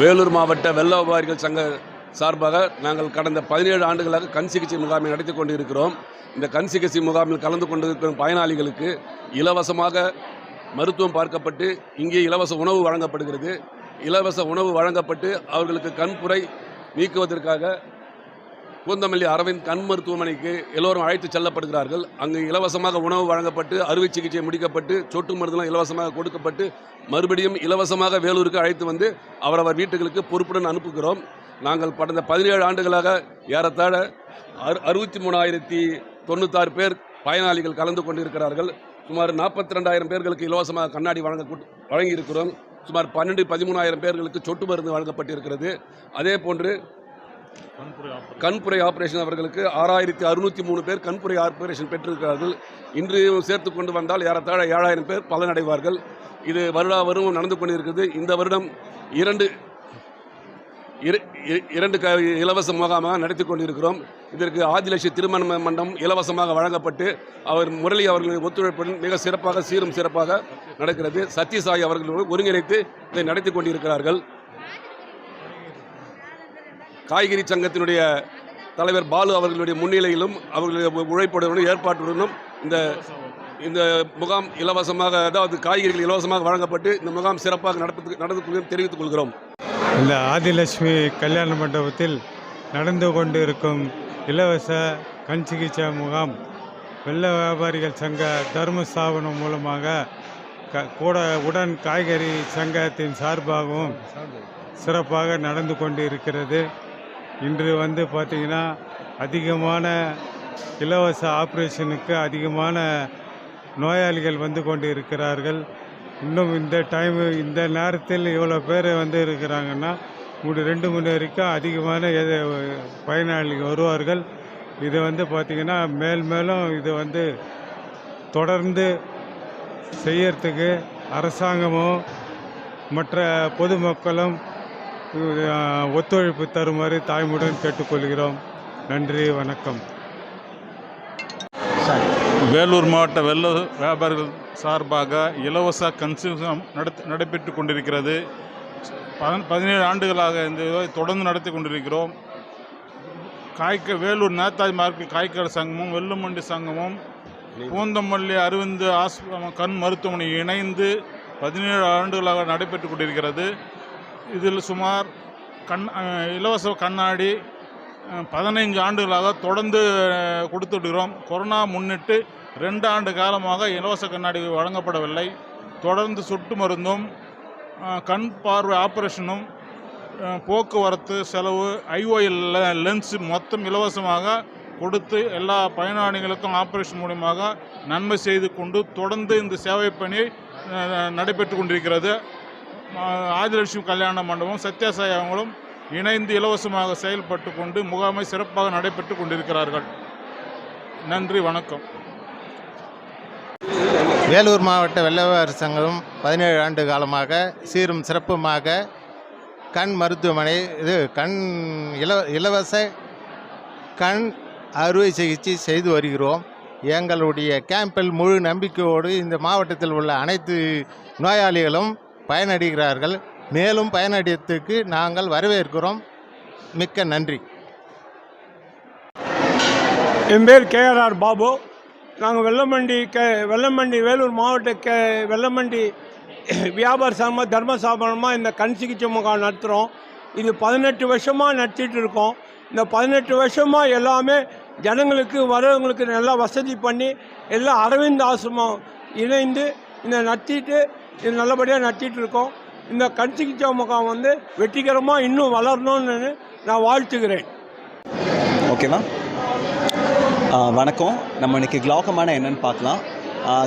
வேலூர் மாவட்ட வெள்ள வியாபாரிகள் சங்க சார்பாக நாங்கள் கடந்த 17 ஆண்டுகளாக கண் சிகிச்சை முகாமை நடத்தி கொண்டிருக்கிறோம். இந்த கண் சிகிச்சை முகாமில் கலந்து கொண்டிருக்கும் பயனாளிகளுக்கு இலவசமாக மருத்துவம் பார்க்கப்பட்டு இங்கே இலவச உணவு வழங்கப்படுகிறது. இலவச உணவு வழங்கப்பட்டு அவர்களுக்கு கண்புரை நீக்குவதற்காக பூந்தமல்லி அரவிந்த் கண் மருத்துவமனைக்கு எல்லோரும் அழைத்து செல்லப்படுகிறார்கள். அங்கு இலவசமாக உணவு வழங்கப்பட்டு அறுவை சிகிச்சை முடிக்கப்பட்டு சொட்டு மருந்துலாம் இலவசமாக கொடுக்கப்பட்டு மறுபடியும் இலவசமாக வேலூருக்கு அழைத்து வந்து அவரவர் வீட்டுகளுக்கு பொறுப்புடன் அனுப்புகிறோம். நாங்கள் கடந்த 17 ஆண்டுகளாக ஏறத்தாழ 63,096 பேர் பயனாளிகள் கலந்து கொண்டிருக்கிறார்கள். சுமார் 42,000 பேர்களுக்கு இலவசமாக கண்ணாடி வழங்கியிருக்கிறோம். சுமார் 13,000 பேர்களுக்கு சொட்டு மருந்து வழங்கப்பட்டிருக்கிறது. அதே போன்று கண்புரை ஆபரேஷன் அவர்களுக்கு 6,603 பேர் கண்புரை ஆபரேஷன் பெற்றிருக்கிறார்கள். இன்று சேர்த்து கொண்டு வந்தால் ஏறத்தாழ 7,000 பேர் பலனடைவார்கள். இது வருடா வருடம் நடந்து கொண்டிருக்கிறது. இந்த வருடம் இரண்டு இலவச முகாமாக நடத்தி கொண்டிருக்கிறோம். இதற்கு ஆதிலட்சுமி திருமண மண்டபம் இலவசமாக வழங்கப்பட்டு அவர் முரளி அவர்களின் ஒத்துழைப்புடன் மிக சிறப்பாக சீரும் சிறப்பாக நடக்கிறது. சத்யசாய் அவர்கள் ஒருங்கிணைத்து இதை நடத்தி கொண்டிருக்கிறார்கள். காய்கறி சங்கத்தினுடைய தலைவர் பாலு அவர்களுடைய முன்னிலையிலும் அவர்களுடைய உழைப்புடனும் ஏற்பாட்டுடனும் இந்த முகாம் இலவசமாக, அதாவது காய்கறிகள் இலவசமாக வழங்கப்பட்டு இந்த முகாம் சிறப்பாக நடந்து தெரிவித்துக் கொள்கிறோம். இந்த ஆதிலட்சுமி கல்யாண மண்டபத்தில் நடந்து கொண்டிருக்கும் இலவச கண் சிகிச்சை முகாம் வெள்ள வியாபாரிகள் சங்க தர்ம ஸ்தாபனம் மூலமாக உடன் காய்கறி சங்கத்தின் சார்பாகவும் சிறப்பாக நடந்து கொண்டு இருக்கிறது. இன்று பார்த்திங்கன்னா அதிகமான இலவச ஆப்ரேஷனுக்கு அதிகமான நோயாளிகள் வந்து கொண்டு இருக்கிறார்கள். இன்னும் இந்த நேரத்தில் இவ்வளோ பேர் இருக்கிறாங்கன்னா 2 மணி வரைக்கும் அதிகமான பயனாளிகள் வருவார்கள். இது பார்த்திங்கன்னா மேலும் இது தொடர்ந்து செய்யறதுக்கு அரசாங்கமும் மற்ற பொதுமக்களும் ஒத்துழைப்பு தருமாறு தாய்மையுடன் கேட்டுக்கொள்கிறோம். நன்றி, வணக்கம். வேலூர் மாவட்ட வெள்ள வியாபாரிகள் சார்பாக இலவச கன்சியூஷன் நடைபெற்று கொண்டிருக்கிறது. 17 ஆண்டுகளாக இந்த தொடர்ந்து நடத்தி கொண்டிருக்கிறோம். வேலூர் நேதாஜி மார்க்கெட் காய்கறி சங்கமும் வெள்ளுமண்டி சங்கமும் பூந்தமல்லி அரவிந்த் கண் மருத்துவமனை இணைந்து 17 ஆண்டுகளாக நடைபெற்று கொண்டிருக்கிறது. இதில் சுமார் இலவச கண்ணாடி 15 ஆண்டுகளாக தொடர்ந்து கொடுத்துடுகிறோம். கொரோனா முன்னிட்டு 2 ஆண்டு காலமாக இலவச கண்ணாடி வழங்கப்படவில்லை. தொடர்ந்து சொட்டு மருந்தும் கண் பார்வை ஆப்ரேஷனும் போக்குவரத்து செலவு IOL லென்ஸ் மொத்தம் இலவசமாக கொடுத்து எல்லா பயனாளிகளுக்கும் ஆப்ரேஷன் மூலமாக நன்மை செய்து கொண்டு தொடர்ந்து இந்த சேவை பணி நடைபெற்று கொண்டிருக்கிறது. ஆதிலட்சுமி கல்யாண மண்டபம் சத்யசாய் அவங்களும் இணைந்து இலவசமாக செயல்பட்டு கொண்டு முகாமை சிறப்பாக நடைபெற்று கொண்டிருக்கிறார்கள். நன்றி, வணக்கம். வேலூர் மாவட்ட வெள்ள வியாபாரி சங்கம் 17 ஆண்டு காலமாக சீரும் சிறப்புமாக கண் மருத்துவமனை இலவச கண் அறுவை சிகிச்சை செய்து வருகிறோம். எங்களுடைய கேம்பில் முழு நம்பிக்கையோடு இந்த மாவட்டத்தில் உள்ள அனைத்து நோயாளிகளும் பயனடைகிறார்கள். மேலும் பயனடையத்துக்கு நாங்கள் வரவேற்கிறோம். மிக்க நன்றி. என் பேர் KRR பாபு. நாங்கள் வெள்ளமண்டி வேலூர் மாவட்ட வெள்ளமண்டி வியாபார சங்கமாக தர்ம ஸ்தாபனமாக இந்த கண் சிகிச்சை முகாம் நடத்துகிறோம். இது 18 வருஷமாக நடத்திட்டு இருக்கோம். இந்த 18 வருஷமாக எல்லாமே ஜனங்களுக்கு வரவங்களுக்கு நல்லா வசதி பண்ணி எல்லாம் அரவிந்த் ஆசிரமம் இணைந்து இந்த இது நல்லபடியாக நடத்திட்டு இருக்கோம். இந்த கண் சிகிச்சை முகாம் வெற்றிகரமாக இன்னும் வளரணும்னு நான் வாழ்த்துக்கிறேன். ஓகேவா? வணக்கம். நம்ம இன்றைக்கி கிளாக்கமான என்னென்னு பார்க்கலாம்.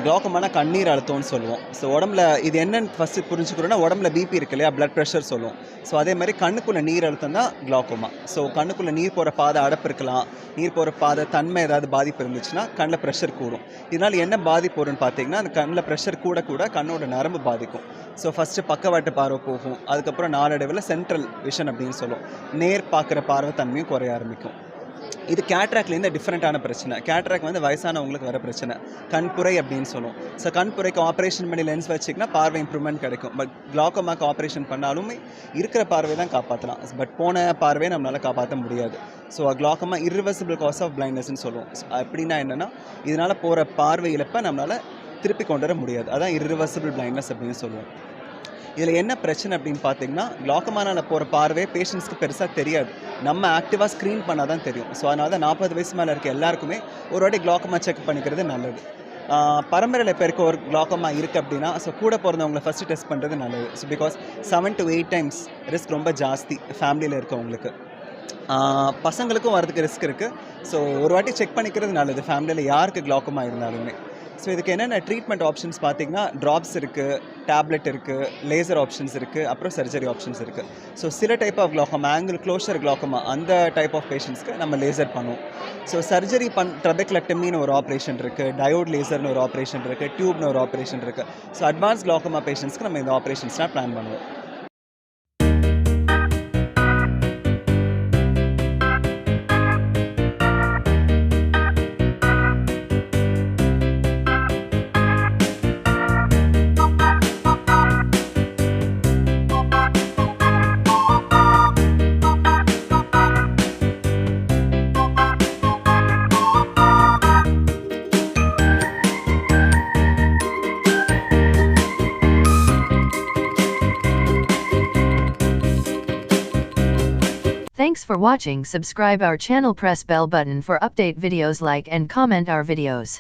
கிளாக்கமான கண்ணீர் அழுத்தம்னு சொல்லுவோம். ஸோ உடம்புல இது என்னென்னு ஃபஸ்ட்டு புரிஞ்சுக்கிறோன்னா, உடம்புல பிபி இருக்கு இல்லையா, பிளட் ப்ரெஷர் சொல்லுவோம். ஸோ அதே மாதிரி கண்ணுக்குள்ளே நீர் அழுத்தம் தான் கிளாக்கோமா. ஸோ கண்ணுக்குள்ளே நீர் போகிற பாதை அடப்பு இருக்கலாம், நீர் போகிற பாதை தன்மை ஏதாவது பாதிப்பு இருந்துச்சுன்னா கண்ணில் ப்ரெஷர் கூடும். இதனால் என்ன பாதிப்பு வரும்னு பார்த்தீங்கன்னா, அந்த கண்ணில் ப்ரெஷர் கூட கண்ணோட நரம்பு பாதிக்கும். ஸோ ஃபஸ்ட்டு பக்கவாட்டு பார்வை போகும். அதுக்கப்புறம் நாளடைவில் சென்ட்ரல் விஷன் அப்படின்னு சொல்லுவோம், நேர் பார்க்குற பார்வை தன்மையும் குறைய ஆரம்பிக்கும். இது கேட்ராக்ட்லேருந்து டிஃப்ரெண்ட்டான பிரச்சனை. கேட்ராக்ட் வந்து வயசானவங்களுக்கு வர பிரச்சனை, கண்புரை அப்படின்னு சொல்லுவோம். ஸோ கண்புரைக்கு ஆப்ரேஷன் பண்ணி லென்ஸ் வச்சிங்கன்னா பார்வை இம்ப்ரூவ்மெண்ட் கிடைக்கும். பட் கிளாக்கோமாக்கு ஆப்ரேஷன் பண்ணாலுமே இருக்கிற பார்வை தான் காப்பாற்றலாம். பட் போன பார்வையை நம்மளால் காப்பாற்ற முடியாது. So glaucoma irreversible cause of பிளைண்ட்னஸ்ன்னு சொல்லுவோம். அப்படின்னா என்னென்னா, இதனால் போகிற பார்வை இழப்பை நம்மளால் திருப்பி கொண்டு வர முடியாது. அதான் இர்ரிவர்சிபிள் பிளைண்ட்னஸ் அப்படின்னு சொல்லுவோம். இதில் என்ன பிரச்சனை அப்படின்னு பார்த்தீங்கன்னா, கிளாக்கோமானால போகிற பார்வை பேஷண்ட்ஸ்க்கு பெருசாக தெரியாது. நம்ம ஆக்டிவாக ஸ்க்ரீன் பண்ணால் தான் தெரியும். ஸோ அதனால தான் 40 வயசு மேலே இருக்க எல்லாருக்குமே ஒரு வாட்டி கிளாக்கோமா செக் பண்ணிக்கிறது நல்லது. பரம்பரையில் இப்போ இருக்க ஒரு கிளாக்கோமா இருக்குது அப்படின்னா, ஸோ கூட பிறந்தவங்களை ஃபஸ்ட்டு டெஸ்ட் பண்ணுறது நல்லது. So because 7 to 8 times risk ரொம்ப ஜாஸ்தி ஃபேமிலியில் இருக்கவங்களுக்கு. பசங்களுக்கும் வரதுக்கு ரிஸ்க் இருக்குது. ஸோ ஒரு வாட்டி செக் பண்ணிக்கிறது நல்லது ஃபேமிலியில் யாருக்கு கிளாக்கோமா இருந்தாலுமே. ஸோ இதுக்கு என்னென்ன ட்ரீட்மெண்ட் ஆப்ஷன்ஸ் பார்த்தீங்கன்னா, ட்ராப்ஸ் இருக்குது, டேப்லெட் இருக்குது, லேசர் ஆப்ஷன்ஸ் இருக்குது, அப்புறம் சர்ஜரி ஆப்ஷன்ஸ் இருக்குது. ஸோ சில type of glaucoma, angle closure glaucoma, அந்த டைப் ஆஃப் பேஷண்ட்ஸ்க்கு நம்ம லேசர் பண்ணுவோம். ஸோ சர்ஜரி ட்ரபெக்லெக்டமின்னு ஒரு ஆப்ரேஷன் இருக்குது, டயோட் லேசர்னு ஒரு ஆப்ரேஷன் இருக்குது, டியூப்னு ஒரு ஆப்ரேஷன் இருக்குது. ஸோ அட்வான்ஸ் கிளாக்கோமா பேஷண்ட்ஸ்க்கு நம்ம இந்த ஆப்ரேஷன்ஸ்லாம் பிளான் பண்ணுவோம். Thanks for watching. Subscribe our channel, press bell button for update videos, like and comment our videos.